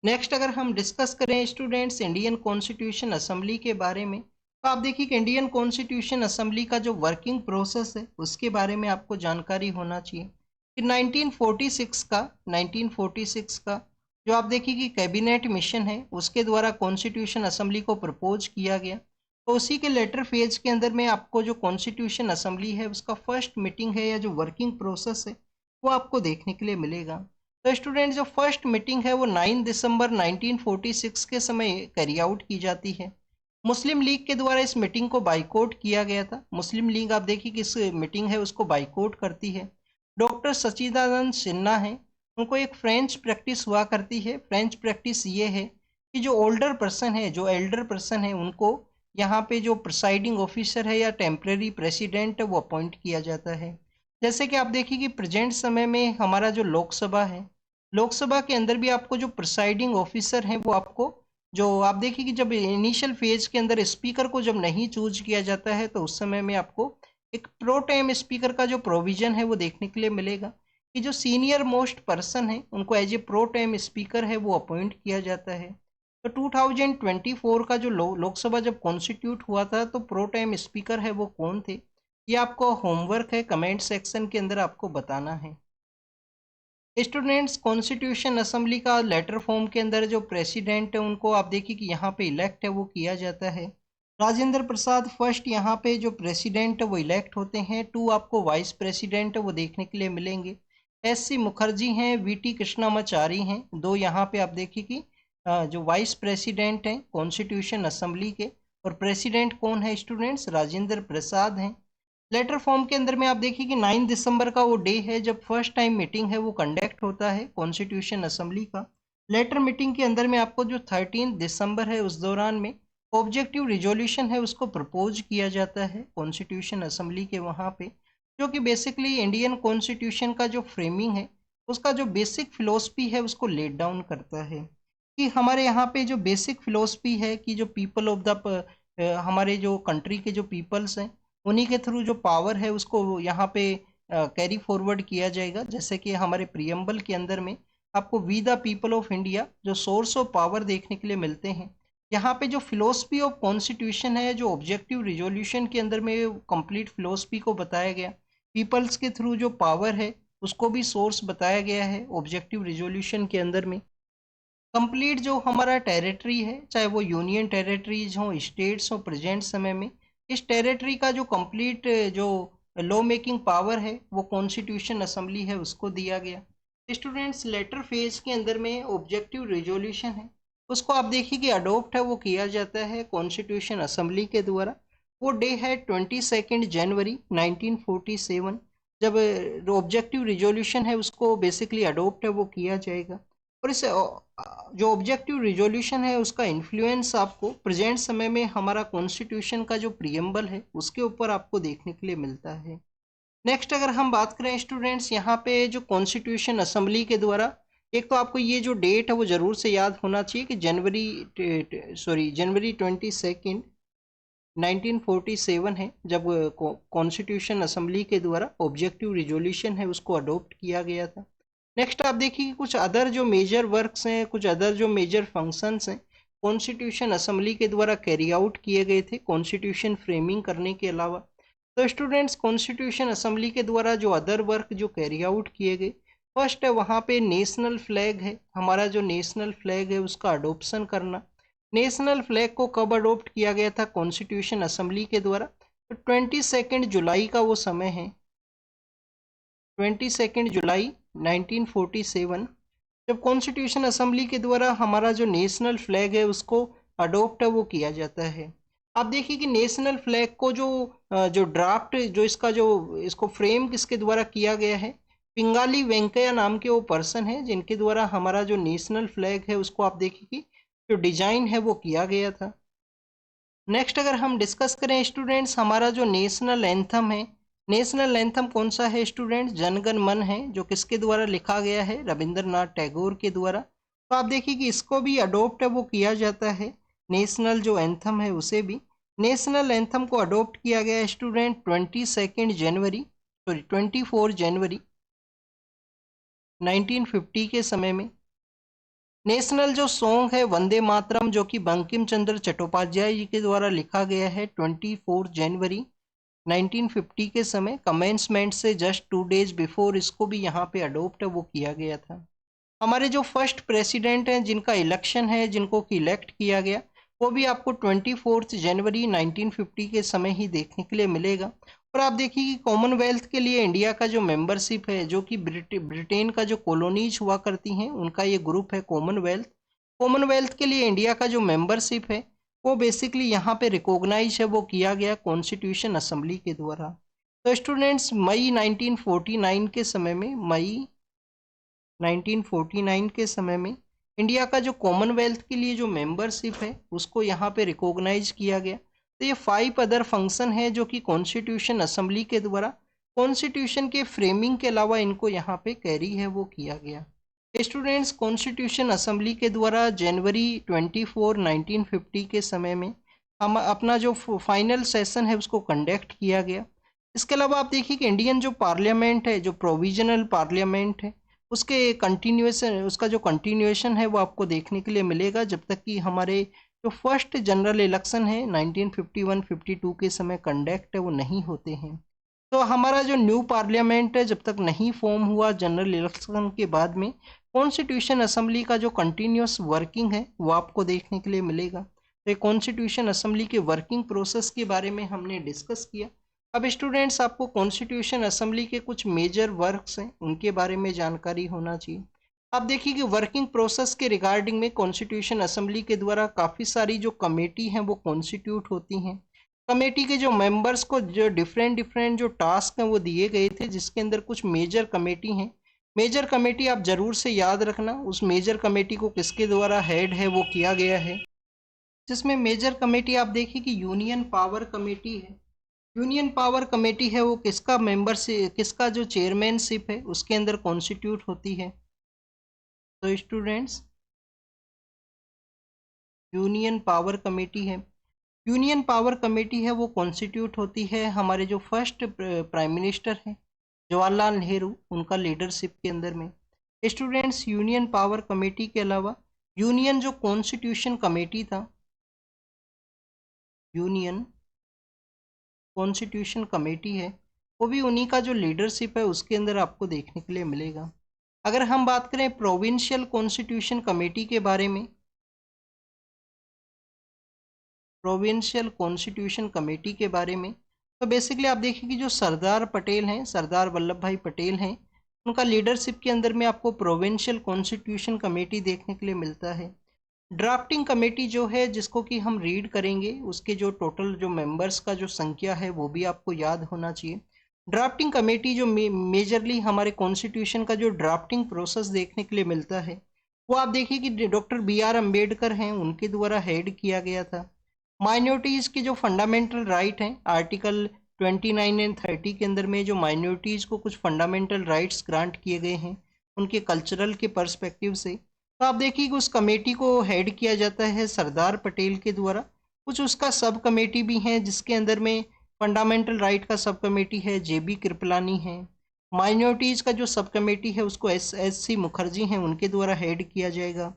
नेक्स्ट अगर हम डिस्कस करें स्टूडेंट्स इंडियन कॉन्स्टिट्यूशन असेंबली के बारे में तो आप देखिए कि इंडियन कॉन्स्टिट्यूशन असेंबली का जो वर्किंग प्रोसेस है उसके बारे में आपको जानकारी होना चाहिए कि 1946 का जो आप देखिए कि कैबिनेट मिशन है उसके द्वारा कॉन्स्टिट्यूशन असेंबली को प्रपोज किया गया। तो उसी के लेटर फेज के अंदर में आपको जो कॉन्स्टिट्यूशन असेंबली है उसका फर्स्ट मीटिंग है या जो वर्किंग प्रोसेस है वो आपको देखने के लिए मिलेगा। तो स्टूडेंट जो फर्स्ट मीटिंग है वो 9 दिसंबर 1946 के समय कैरी आउट की जाती है। मुस्लिम लीग के द्वारा इस मीटिंग को बाइकआउट किया गया था। मुस्लिम लीग आप देखिए कि इस मीटिंग है उसको बाइकआउट करती है। डॉक्टर सच्चिदानंद सिन्हा हैं उनको एक फ्रेंच प्रैक्टिस हुआ करती है। फ्रेंच प्रैक्टिस ये है कि जो ओल्डर पर्सन है जो एल्डर पर्सन है उनको यहाँ पे जो प्रिसाइडिंग ऑफिसर है या टेम्परेरी प्रेसिडेंट है वो अपॉइंट किया जाता है। जैसे कि आप देखिए कि प्रेजेंट समय में हमारा जो लोकसभा है लोकसभा के अंदर भी आपको जो प्रिसाइडिंग ऑफिसर हैं वो आपको जो आप देखिए कि जब इनिशियल फेज के अंदर स्पीकर को जब नहीं चूज किया जाता है तो उस समय में आपको एक प्रो टाइम स्पीकर का जो प्रोविजन है वो देखने के लिए मिलेगा। कि जो सीनियर मोस्ट पर्सन है उनको as a pro time speaker है वो अपॉइंट किया जाता है। तो 2024 का जो लोकसभा जब कॉन्स्टिट्यूट हुआ था तो प्रो टाइम स्पीकर है वो कौन थे, ये आपको होमवर्क है, कमेंट सेक्शन के अंदर आपको बताना है। स्टूडेंट्स, कॉन्स्टिट्यूशन असेंबली का लेटर फॉर्म के अंदर जो प्रेसिडेंट है उनको आप देखिए कि यहाँ पे इलेक्ट है वो किया जाता है। राजेंद्र प्रसाद फर्स्ट यहाँ पे जो प्रेसिडेंट है वो इलेक्ट होते हैं। 2 आपको वाइस प्रेसिडेंट है वो देखने के लिए मिलेंगे। एस सी मुखर्जी हैं, वी टी कृष्णामाचारी हैं। 2 यहाँ पे आप देखिए कि जो वाइस प्रेसिडेंट हैं कॉन्स्टिट्यूशन असेंबली के, और प्रेसिडेंट कौन है स्टूडेंट्स, राजेंद्र प्रसाद हैं। लेटर फॉर्म के अंदर में आप देखिए कि 9 दिसंबर का वो डे है जब फर्स्ट टाइम मीटिंग है वो कंडक्ट होता है कॉन्स्टिट्यूशन असेंबली का। लेटर मीटिंग के अंदर में आपको जो 13 दिसंबर है उस दौरान में ऑब्जेक्टिव रिजोल्यूशन है उसको प्रपोज किया जाता है कॉन्स्टिट्यूशन असेंबली के वहाँ पे, जो कि बेसिकली इंडियन कॉन्स्टिट्यूशन का जो फ्रेमिंग है उसका जो बेसिक फिलोसफी है उसको लेट डाउन करता है। कि हमारे यहाँ पे जो बेसिक फिलोसफी है कि जो पीपल ऑफ द हमारे जो कंट्री के जो पीपल्स हैं उन्हीं के थ्रू जो पावर है उसको यहाँ पे कैरी फॉरवर्ड किया जाएगा। जैसे कि हमारे प्रियम्बल के अंदर में आपको we the people of India जो सोर्स ऑफ पावर देखने के लिए मिलते हैं। यहाँ पे जो फिलोसफी ऑफ कॉन्स्टिट्यूशन है, जो ऑब्जेक्टिव रिजोल्यूशन के अंदर में कंप्लीट फिलोसफी को बताया गया, पीपल्स के थ्रू जो पावर है उसको भी सोर्स बताया गया है ऑब्जेक्टिव रिजोल्यूशन के अंदर में। कंप्लीट जो हमारा टेरिटरी है, चाहे वो यूनियन टेरिटरीज हो, स्टेट्स हो, प्रेजेंट समय में इस टेरिटरी का जो कंप्लीट जो लॉ मेकिंग पावर है वो कॉन्स्टिट्यूशन असेंबली है उसको दिया गया। स्टूडेंट्स, लेटर फेज के अंदर में ऑब्जेक्टिव रिजोल्यूशन है उसको आप देखिए कि अडोप्ट है वो किया जाता है कॉन्स्टिट्यूशन असेंबली के द्वारा। वो डे है 22 जनवरी 1947 जब ऑब्जेक्टिव रिजोल्यूशन है उसको बेसिकली अडोप्ट है वो किया जाएगा। और इस जो ऑब्जेक्टिव रिजोल्यूशन है उसका इन्फ्लुएंस आपको प्रेजेंट समय में हमारा कॉन्स्टिट्यूशन का जो प्रियम्बल है उसके ऊपर आपको देखने के लिए मिलता है। नेक्स्ट अगर हम बात करें स्टूडेंट्स, यहाँ पे जो कॉन्स्टिट्यूशन असेंबली के द्वारा, एक तो आपको ये जो डेट है वो जरूर से याद होना चाहिए कि जनवरी 22 1947 है जब कॉन्स्टिट्यूशन असेंबली के द्वारा ऑब्जेक्टिव रिजोल्यूशन है उसको अडोप्ट किया गया था। नेक्स्ट आप देखिए कि कुछ अदर जो मेजर वर्क्स हैं, कुछ अदर जो मेजर फंक्शंस हैं कॉन्स्टिट्यूशन असेंबली के द्वारा कैरी आउट किए गए थे कॉन्स्टिट्यूशन फ्रेमिंग करने के अलावा। तो स्टूडेंट्स, कॉन्स्टिट्यूशन असेंबली के द्वारा जो अदर वर्क जो कैरी आउट किए गए, फर्स्ट है वहाँ पे नेशनल फ्लैग है, हमारा जो नेशनल फ्लैग है उसका अडोप्शन करना। नेशनल फ्लैग को कब अडोप्ट किया गया था कॉन्स्टिट्यूशन असेंबली के द्वारा, तो 22 जुलाई का वो समय है, 22 जुलाई 1947 जब कॉन्स्टिट्यूशन असेंबली के द्वारा हमारा जो नेशनल फ्लैग है उसको अडोप्ट है वो किया जाता है। आप देखिए कि नेशनल फ्लैग को जो ड्राफ्ट जो इसका जो इसको फ्रेम किसके द्वारा किया गया है, पिंगाली वेंकैया नाम के वो पर्सन है जिनके द्वारा हमारा जो नेशनल फ्लैग है उसको आप देखिए कि जो डिजाइन है वो किया गया था। नेक्स्ट अगर हम डिस्कस करें स्टूडेंट्स, हमारा जो नेशनल एंथम है, नेशनल एंथम कौन सा है स्टूडेंट्स, जनगण मन है, जो किसके द्वारा लिखा गया है, रविंद्रनाथ टैगोर के द्वारा। तो आप देखिए कि इसको भी अडोप्ट है वो किया जाता है, नेशनल जो एंथम है उसे भी। नेशनल एंथम को अडोप्ट किया गया स्टूडेंट 24 जनवरी 1950 के समय में। नेशनल जो सॉन्ग है वंदे मातरम, जो कि बंकिम चंद्र चट्टोपाध्याय जी के द्वारा लिखा गया है 24 जनवरी 1950 के समय, कमेंसमेंट से जस्ट 2 डेज बिफोर इसको भी यहाँ पे अडोप्ट वो किया गया था। हमारे जो फर्स्ट प्रेसिडेंट हैं जिनका इलेक्शन है, जिनको कि इलेक्ट किया गया, वो भी आपको 24 जनवरी 1950 के समय ही देखने के लिए मिलेगा। और आप देखिए कि कॉमनवेल्थ के लिए इंडिया का जो मेंबरशिप है, जो कि ब्रिटेन का जो कॉलोनीज हुआ करती हैं उनका ये ग्रुप है कॉमनवेल्थ। कॉमनवेल्थ के लिए इंडिया का जो मेंबरशिप है वो बेसिकली यहाँ पे रिकॉग्नाइज है वो किया गया कॉन्स्टिट्यूशन असेंबली के द्वारा। तो स्टूडेंट्स, मई 1949 के समय में, मई 1949 के समय में इंडिया का जो कॉमनवेल्थ के लिए जो मेंबरशिप है उसको यहाँ पे रिकॉग्नाइज किया गया। तो ये 5 अदर फंक्शन है जो कि कॉन्स्टिट्यूशन असेंबली के द्वारा कॉन्स्टिट्यूशन के फ्रेमिंग के अलावा इनको यहाँ पे कैरी है वो किया गया। स्टूडेंट्स, कॉन्स्टिट्यूशन असेंबली के द्वारा जनवरी 24 1950 के समय में हम अपना जो फाइनल सेशन है उसको कंडक्ट किया गया। इसके अलावा आप देखिए कि इंडियन जो पार्लियामेंट है, जो प्रोविजनल पार्लियामेंट है, उसके कंटिन्यूएशन उसका जो कंटिन्यूएशन है वो आपको देखने के लिए मिलेगा जब तक कि हमारे जो फर्स्ट जनरल इलेक्शन है 1951-52 के समय कंडक्ट है वो नहीं होते हैं। तो हमारा जो न्यू पार्लियामेंट है जब तक नहीं फॉर्म हुआ जनरल इलेक्शन के बाद में, कॉन्स्टिट्यूशन असेंबली का जो कंटिन्यूस वर्किंग है वो आपको देखने के लिए मिलेगा। तो कॉन्स्टिट्यूशन असेंबली के वर्किंग प्रोसेस के बारे में हमने डिस्कस किया। अब स्टूडेंट्स आपको कॉन्स्टिट्यूशन असेंबली के कुछ मेजर वर्क्स हैं उनके बारे में जानकारी होना चाहिए। आप देखिए कि वर्किंग प्रोसेस के रिगार्डिंग में कॉन्स्टिट्यूशन असेंबली के द्वारा काफ़ी सारी जो कमेटी हैं वो कॉन्स्टिट्यूट होती हैं। कमेटी के जो मेंबर्स को जो डिफरेंट डिफरेंट जो टास्क हैं वो दिए गए थे, जिसके अंदर कुछ मेजर कमेटी हैं। मेजर कमेटी आप जरूर से याद रखना, उस मेजर कमेटी को किसके द्वारा हेड है वो किया गया है। जिसमें मेजर कमेटी आप देखिए कि यूनियन पावर कमेटी है। यूनियन पावर कमेटी है वो किसका मेंबर से, किसका जो चेयरमैनशिप है उसके अंदर कॉन्स्टिट्यूट होती है। तो स्टूडेंट्स यूनियन पावर कमेटी है, यूनियन पावर कमेटी है वो कॉन्स्टिट्यूट होती है हमारे जो फर्स्ट प्राइम मिनिस्टर हैं जवाहरलाल नेहरू उनका लीडरशिप के अंदर में। स्टूडेंट्स यूनियन पावर कमेटी के अलावा यूनियन जो कॉन्स्टिट्यूशन कमेटी था, यूनियन कॉन्स्टिट्यूशन कमेटी है वो भी उन्हीं का जो लीडरशिप है उसके अंदर आपको देखने के लिए मिलेगा। अगर हम बात करें प्रोविंशियल कॉन्स्टिट्यूशन कमेटी के बारे में, प्रोविंशियल कॉन्स्टिट्यूशन कमेटी के बारे में, तो बेसिकली आप देखिए कि जो सरदार पटेल हैं, सरदार वल्लभ भाई पटेल हैं, उनका लीडरशिप के अंदर में आपको प्रोविंशियल कॉन्स्टिट्यूशन कमेटी देखने के लिए मिलता है। ड्राफ्टिंग कमेटी जो है जिसको कि हम रीड करेंगे, उसके जो टोटल जो मेंबर्स का जो संख्या है वो भी आपको याद होना चाहिए। ड्राफ्टिंग कमेटी जो मेजरली हमारे कॉन्स्टिट्यूशन का जो ड्राफ्टिंग प्रोसेस देखने के लिए मिलता है वो आप देखिए कि डॉक्टर B.R. अम्बेडकर हैं उनके द्वारा हेड किया गया था। माइनॉरिटीज़ के जो फंडामेंटल राइट हैं आर्टिकल 29 एंड 30 के अंदर में, जो माइनॉरिटीज़ को कुछ फंडामेंटल राइट्स ग्रांट किए गए हैं उनके कल्चरल के पर्सपेक्टिव से, तो आप देखिए कि उस कमेटी को हेड किया जाता है सरदार पटेल के द्वारा। कुछ उसका सब कमेटी भी हैं जिसके अंदर में फंडामेंटल राइट का सब कमेटी है JB कृपलानी है। माइनॉरिटीज़ का जो सब कमेटी है उसको SC मुखर्जी हैं उनके द्वारा हेड किया जाएगा।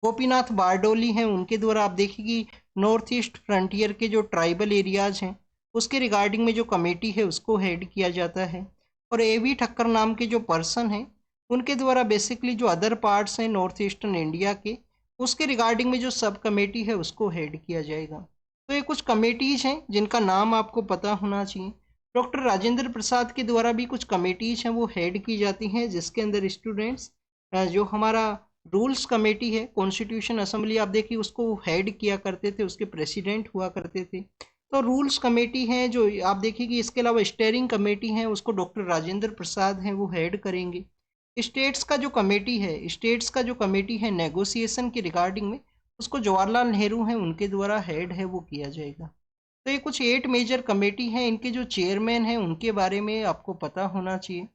गोपीनाथ बारडोली हैं उनके द्वारा आप देखिए कि नॉर्थ ईस्ट फ्रंटियर के जो ट्राइबल एरियाज हैं उसके रिगार्डिंग में जो कमेटी है उसको हेड किया जाता है। और AV ठक्कर नाम के जो पर्सन हैं उनके द्वारा बेसिकली जो अदर पार्ट्स हैं नॉर्थ ईस्टर्न इंडिया के, उसके रिगार्डिंग में जो सब कमेटी है उसको हेड किया जाएगा। तो ये कुछ कमेटीज हैं जिनका नाम आपको पता होना चाहिए। डॉक्टर राजेंद्र प्रसाद के द्वारा भी कुछ कमेटीज हैं वो हेड की जाती हैं, जिसके अंदर स्टूडेंट्स जो हमारा रूल्स कमेटी है कॉन्स्टिट्यूशन असेंबली आप देखिए उसको हेड किया करते थे, उसके प्रेसिडेंट हुआ करते थे। तो रूल्स कमेटी है जो आप देखिए कि इसके अलावा स्टेयरिंग कमेटी है उसको डॉक्टर राजेंद्र प्रसाद हैं वो हेड करेंगे। स्टेट्स का जो कमेटी है, स्टेट्स का जो कमेटी है नेगोशिएशन के रिगार्डिंग में, उसको जवाहरलाल नेहरू हैं उनके द्वारा हेड है वो किया जाएगा। तो ये कुछ 8 मेजर कमेटी हैं, इनके जो चेयरमैन हैं उनके बारे में आपको पता होना चाहिए।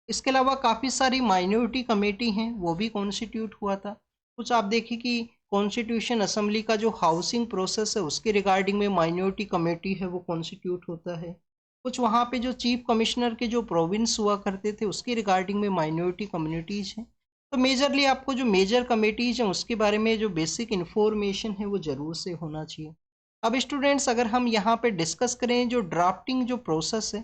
इसके अलावा काफ़ी सारी माइनॉरिटी कमेटी हैं वो भी कॉन्स्टिट्यूट हुआ था। कुछ आप देखिए कि कॉन्स्टिट्यूशन असेंबली का जो हाउसिंग प्रोसेस है उसके रिगार्डिंग में माइनॉरिटी कमेटी है वो कॉन्स्टिट्यूट होता है। कुछ वहाँ पे जो चीफ कमिश्नर के जो प्रोविंस हुआ करते थे उसके रिगार्डिंग में माइनॉरिटी कम्युनिटीज़ हैं। तो मेजरली आपको जो मेजर कमेटीज़ हैं उसके बारे में जो बेसिक इन्फॉर्मेशन है वो ज़रूर से होना चाहिए। अब स्टूडेंट्स अगर हम यहाँ पे डिस्कस करें जो ड्राफ्टिंग जो प्रोसेस है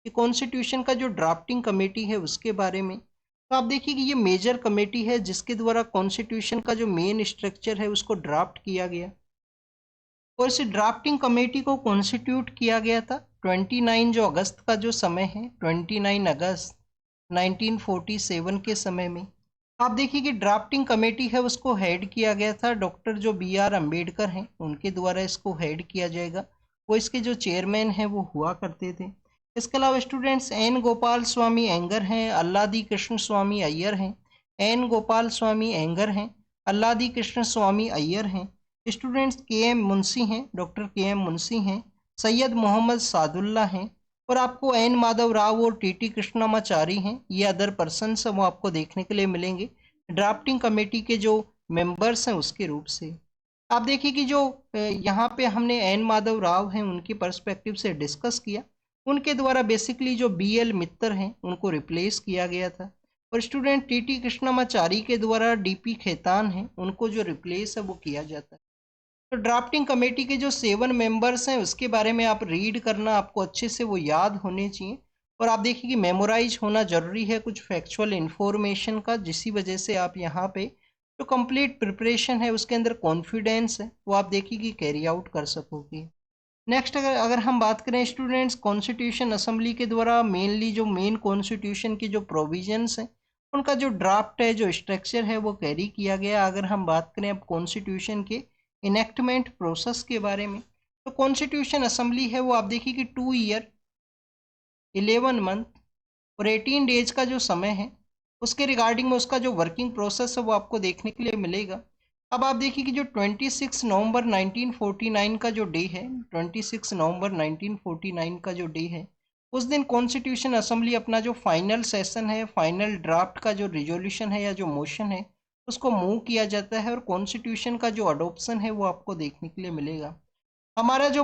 कि कॉन्स्टिट्यूशन का जो ड्राफ्टिंग कमेटी है उसके बारे में, तो आप देखिए कि ये मेजर कमेटी है जिसके द्वारा कॉन्स्टिट्यूशन का जो मेन स्ट्रक्चर है उसको ड्राफ्ट किया गया। और इस ड्राफ्टिंग कमेटी को कॉन्स्टिट्यूट किया गया था 29 जो अगस्त का जो समय है, 29 अगस्त 1947 के समय में। आप देखिए कि ड्राफ्टिंग कमेटी है उसको हेड किया गया था डॉक्टर जो B.R. अम्बेडकर हैं उनके द्वारा इसको हेड किया जाएगा। वो इसके जो चेयरमैन हैं वो हुआ करते थे। इसके अलावा स्टूडेंट्स N. गोपाल स्वामी अयंगर हैं, अल्लादी कृष्ण स्वामी अय्यर हैं। N. गोपाल स्वामी अयंगर हैं, अल्लादी कृष्ण स्वामी अय्यर हैं। Students K.M. मुंशी हैं, डॉक्टर K.M. मुंशी हैं, सैयद मोहम्मद सादुल्ला हैं, और आपको N. माधव राव और T.T. कृष्णमाचारी हैं। ये अदर पर्सन वो आपको देखने के लिए मिलेंगे ड्राफ्टिंग कमेटी के जो मेंबर्स हैं उसके रूप से। आप देखिए कि जो यहाँ पे हमने N. माधव राव हैं उनकी पर्सपेक्टिव से डिस्कस किया, उनके द्वारा बेसिकली जो BL मित्तर हैं उनको रिप्लेस किया गया था, और स्टूडेंट TT कृष्णमाचारी के द्वारा DP खेतान हैं उनको जो रिप्लेस है वो किया जाता है। तो ड्राफ्टिंग कमेटी के जो 7 मेंबर्स हैं उसके बारे में आप रीड करना, आपको अच्छे से वो याद होने चाहिए, और आप देखिए कि मेमोराइज होना जरूरी है कुछ फैक्चुअल इंफॉर्मेशन का, जिसकी वजह से आप यहाँ पे जो कंप्लीट प्रिपरेशन है उसके अंदर कॉन्फिडेंस है वो आप देखिए कि कैरी आउट कर सकोगे। नेक्स्ट अगर हम बात करें स्टूडेंट्स, कॉन्स्टिट्यूशन असेंबली के द्वारा मेनली जो मेन कॉन्स्टिट्यूशन की जो प्रोविजंस हैं उनका जो ड्राफ्ट है, जो स्ट्रक्चर है वो कैरी किया गया। अगर हम बात करें अब कॉन्स्टिट्यूशन के इनेक्टमेंट प्रोसेस के बारे में, तो कॉन्स्टिट्यूशन असेंबली है वो आप देखिए कि 2 ईयर 11 मंथ और 18 डेज का जो समय है उसके रिगार्डिंग में उसका जो वर्किंग प्रोसेस है वो आपको देखने के लिए मिलेगा। अब आप देखिए कि जो 26 नवंबर 1949 का जो डे है, 26 नवंबर 1949 का जो डे है, उस दिन कॉन्स्टिट्यूशन असेंबली अपना जो फाइनल सेशन है, फाइनल ड्राफ्ट का जो रिजोल्यूशन है या जो मोशन है उसको मूव किया जाता है, और कॉन्स्टिट्यूशन का जो अडोप्शन है वो आपको देखने के लिए मिलेगा। हमारा जो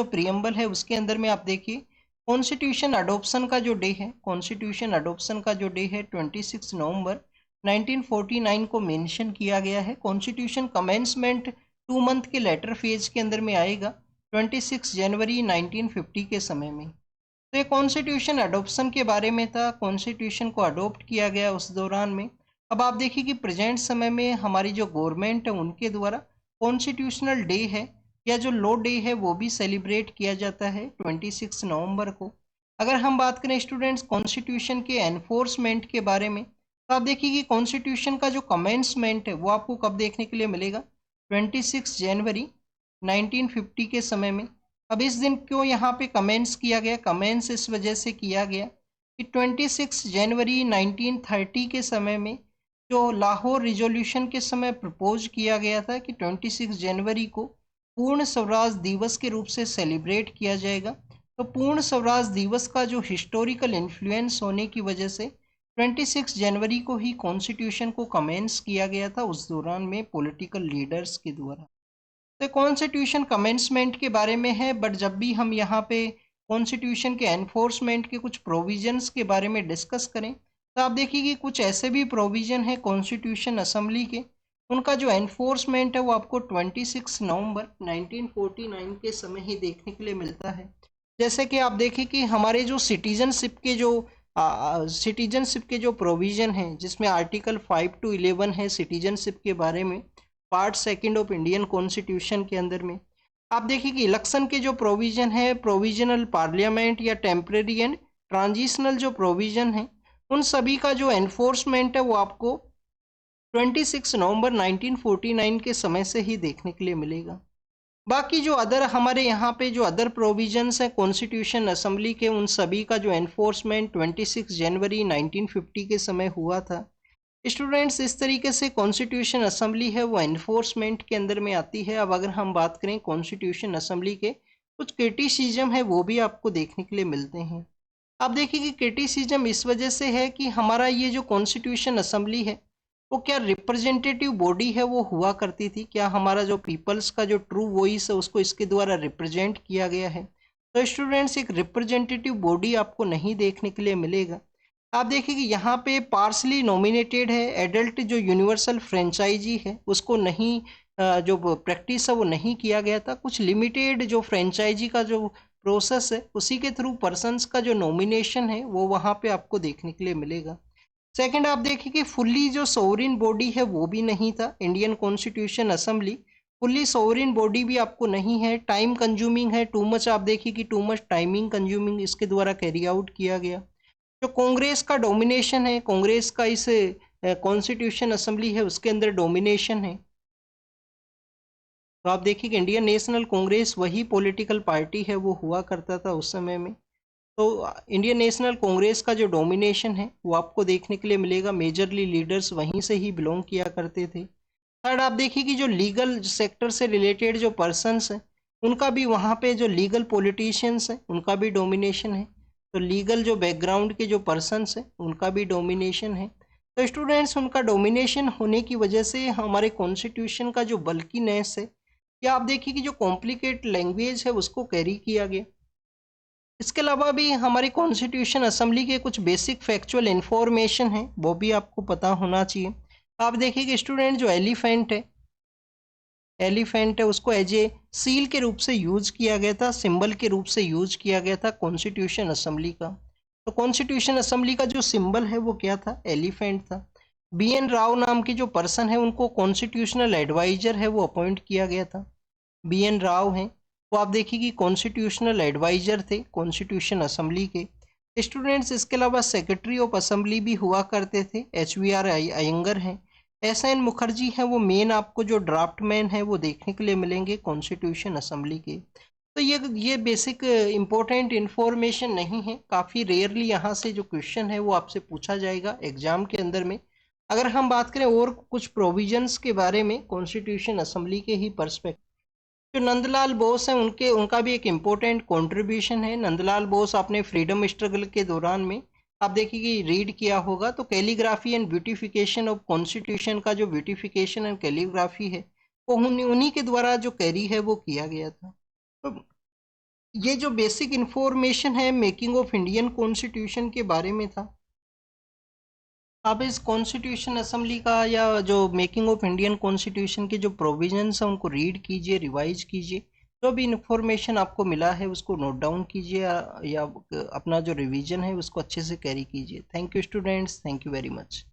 प्रियम्बल है उसके अंदर में आप देखिए कॉन्स्टिट्यूशन अडोप्शन का जो डे है, कॉन्स्टिट्यूशन अडोप्शन का जो डे है 26 नवंबर 1949 को मेंशन किया गया है। कॉन्स्टिट्यूशन कमेंसमेंट 2 मंथ के लेटर फेज के अंदर में आएगा 26 जनवरी 1950 के समय में। तो ये कॉन्स्टिट्यूशन अडोप्शन के बारे में था, कॉन्स्टिट्यूशन को अडोप्ट किया गया उस दौरान में। अब आप देखिए कि प्रेजेंट समय में हमारी जो गवर्नमेंट है उनके द्वारा कॉन्स्टिट्यूशनल डे है या जो लॉ डे है वो भी सेलिब्रेट किया जाता है 26 नवंबर को। अगर हम बात करें स्टूडेंट्स कॉन्स्टिट्यूशन के एनफोर्समेंट के बारे में, तो आप देखिए कि कॉन्स्टिट्यूशन का जो कमेंसमेंट है वो आपको कब देखने के लिए मिलेगा, 26 जनवरी 1950 के समय में। अब इस दिन क्यों यहाँ पे कमेंस किया गया, कमेंस इस वजह से किया गया कि 26 जनवरी 1930 के समय में जो लाहौर रिजोल्यूशन के समय प्रपोज किया गया था कि 26 जनवरी को पूर्ण स्वराज दिवस के रूप से सेलिब्रेट किया जाएगा। तो पूर्ण स्वराज दिवस का जो हिस्टोरिकल इन्फ्लुएंस होने की वजह से 26 जनवरी को ही कॉन्स्टिट्यूशन को कमेंस किया गया था उस दौरान में पॉलिटिकल लीडर्स के द्वारा। तो कॉन्स्टिट्यूशन कमेंसमेंट के बारे में है, बट जब भी हम यहाँ पे कॉन्स्टिट्यूशन के एनफोर्समेंट के कुछ प्रोविजंस के बारे में डिस्कस करें, तो आप देखिए कि कुछ ऐसे भी प्रोविजन है कॉन्स्टिट्यूशन असेंबली के, उनका जो एनफोर्समेंट है वो आपको 26 नवंबर 1949 के समय ही देखने के लिए मिलता है। जैसे कि आप देखें कि हमारे जो सिटीजनशिप के जो प्रोविजन हैं, जिसमें आर्टिकल 5 to 11 है सिटीजनशिप के बारे में, पार्ट 2 ऑफ इंडियन कॉन्स्टिट्यूशन के अंदर में आप देखिए कि इलेक्शन के जो प्रोविजन है, प्रोविजनल पार्लियामेंट या टेम्परेरी एंड ट्रांजिशनल जो प्रोविजन है, उन सभी का जो एनफोर्समेंट है वो आपको 26 नवंबर 1949 के समय से ही देखने के लिए मिलेगा। बाकी जो अदर हमारे यहाँ पे जो अदर प्रोविजंस हैं कॉन्स्टिट्यूशन असेंबली के, उन सभी का जो एनफोर्समेंट 26 जनवरी 1950 के समय हुआ था। स्टूडेंट्स, इस तरीके से कॉन्स्टिट्यूशन असेंबली है वो एनफोर्समेंट के अंदर में आती है। अब अगर हम बात करें कॉन्स्टिट्यूशन असेंबली के कुछ क्रिटिसिज्म है वो भी आपको देखने के लिए मिलते हैं। आप देखिए कि क्रिटिसिज्म इस वजह से है कि हमारा ये जो कॉन्स्टिट्यूशन असेंबली है वो क्या रिप्रेजेंटेटिव बॉडी है वो हुआ करती थी, क्या हमारा जो पीपल्स का जो ट्रू वॉइस है उसको इसके द्वारा रिप्रेजेंट किया गया है? तो स्टूडेंट्स, एक रिप्रेजेंटेटिव बॉडी आपको नहीं देखने के लिए मिलेगा। आप देखिए कि यहाँ पे पार्सली नॉमिनेटेड है, एडल्ट जो यूनिवर्सल फ्रेंचाइजी है उसको नहीं जो प्रैक्टिस है वो नहीं किया गया था। कुछ लिमिटेड जो फ्रेंचाइजी का जो प्रोसेस है उसी के थ्रू पर्सन्स का जो नॉमिनेशन है वो वहाँ पे आपको देखने के लिए मिलेगा। सेकंड, आप देखिए कि फुल्ली जो सोवरिन बॉडी है वो भी नहीं था Indian constitution assembly, fully sovereign body भी आपको नहीं है, टाइम कंज्यूमिंग है, टू मच, आप देखिए कि टू मच टाइमिंग कंज्यूमिंग इसके द्वारा कैरी आउट किया गया। जो कांग्रेस का डोमिनेशन है, कांग्रेस का इस कॉन्स्टिट्यूशन असेंबली है उसके अंदर डोमिनेशन है। तो आप देखिए कि इंडियन नेशनल कांग्रेस वही पॉलिटिकल पार्टी है वो हुआ करता था उस समय में। तो इंडियन नेशनल कांग्रेस का जो डोमिनेशन है वो आपको देखने के लिए मिलेगा, मेजरली लीडर्स वहीं से ही बिलोंग किया करते थे। थर्ड, आप देखिए कि जो लीगल सेक्टर से रिलेटेड जो पर्सन्स हैं उनका भी वहाँ पे जो लीगल पॉलिटिशियंस हैं उनका भी डोमिनेशन है। तो लीगल जो बैकग्राउंड के जो पर्सन्स हैं उनका भी डोमिनेशन है। तो स्टूडेंट्स, उनका डोमिनेशन होने की वजह से हमारे कॉन्स्टिट्यूशन का जो बल्कीनेस है, या आप देखिए कि जो कॉम्प्लिकेट लैंग्वेज है उसको कैरी किया गया। इसके अलावा भी हमारी कॉन्स्टिट्यूशन असेंबली के कुछ बेसिक फैक्चुअल इंफॉर्मेशन है, वो भी आपको पता होना चाहिए। आप देखिए स्टूडेंट, जो एलिफेंट है उसको एज ए सील के रूप से यूज किया गया था, सिंबल के रूप से यूज किया गया था कॉन्स्टिट्यूशन असेंबली का। तो कॉन्स्टिट्यूशन असेंबली का जो सिंबल है वो क्या था, एलिफेंट था। BN राव नाम की जो पर्सन है उनको कॉन्स्टिट्यूशनल एडवाइजर है वो अपॉइंट किया गया था। BN राव हैं, वो आप देखिए कि कॉन्स्टिट्यूशनल एडवाइजर थे कॉन्स्टिट्यूशन असेंबली के। स्टूडेंट्स, इसके अलावा सेक्रेटरी ऑफ असेंबली भी हुआ करते थे, HVR अयंगर हैं। SN मुखर्जी हैं, वो मेन आपको जो ड्राफ्ट मैन है वो देखने के लिए मिलेंगे कॉन्स्टिट्यूशन असेंबली के। तो ये बेसिक इंपॉर्टेंट इंफॉर्मेशन नहीं है, काफ़ी रेयरली यहाँ से जो क्वेश्चन है वो आपसे पूछा जाएगा एग्जाम के अंदर में। अगर हम बात करें और कुछ प्रोविजंस के बारे में कॉन्स्टिट्यूशन असेंबली के ही पर्सपेक्टिव, जो नंदलाल बोस हैं उनका भी एक इम्पोर्टेंट कंट्रीब्यूशन है। नंदलाल बोस आपने फ्रीडम स्ट्रगल के दौरान में आप देखिए कि रीड किया होगा, तो calligraphy and beautification of constitution का जो ब्यूटिफिकेशन एंड कैलीग्राफी है वो उन्हीं के द्वारा जो कैरी है वो किया गया था। तो ये जो बेसिक इंफॉर्मेशन है मेकिंग ऑफ इंडियन कॉन्स्टिट्यूशन के बारे में था। आप इस कॉन्स्टिट्यूशन असेंबली का या जो मेकिंग ऑफ इंडियन कॉन्स्टिट्यूशन के जो प्रोविजंस हैं उनको रीड कीजिए, रिवाइज कीजिए। जो भी इंफॉर्मेशन आपको मिला है उसको नोट डाउन कीजिए, या अपना जो रिवीजन है उसको अच्छे से कैरी कीजिए। Thank you students, thank you very much.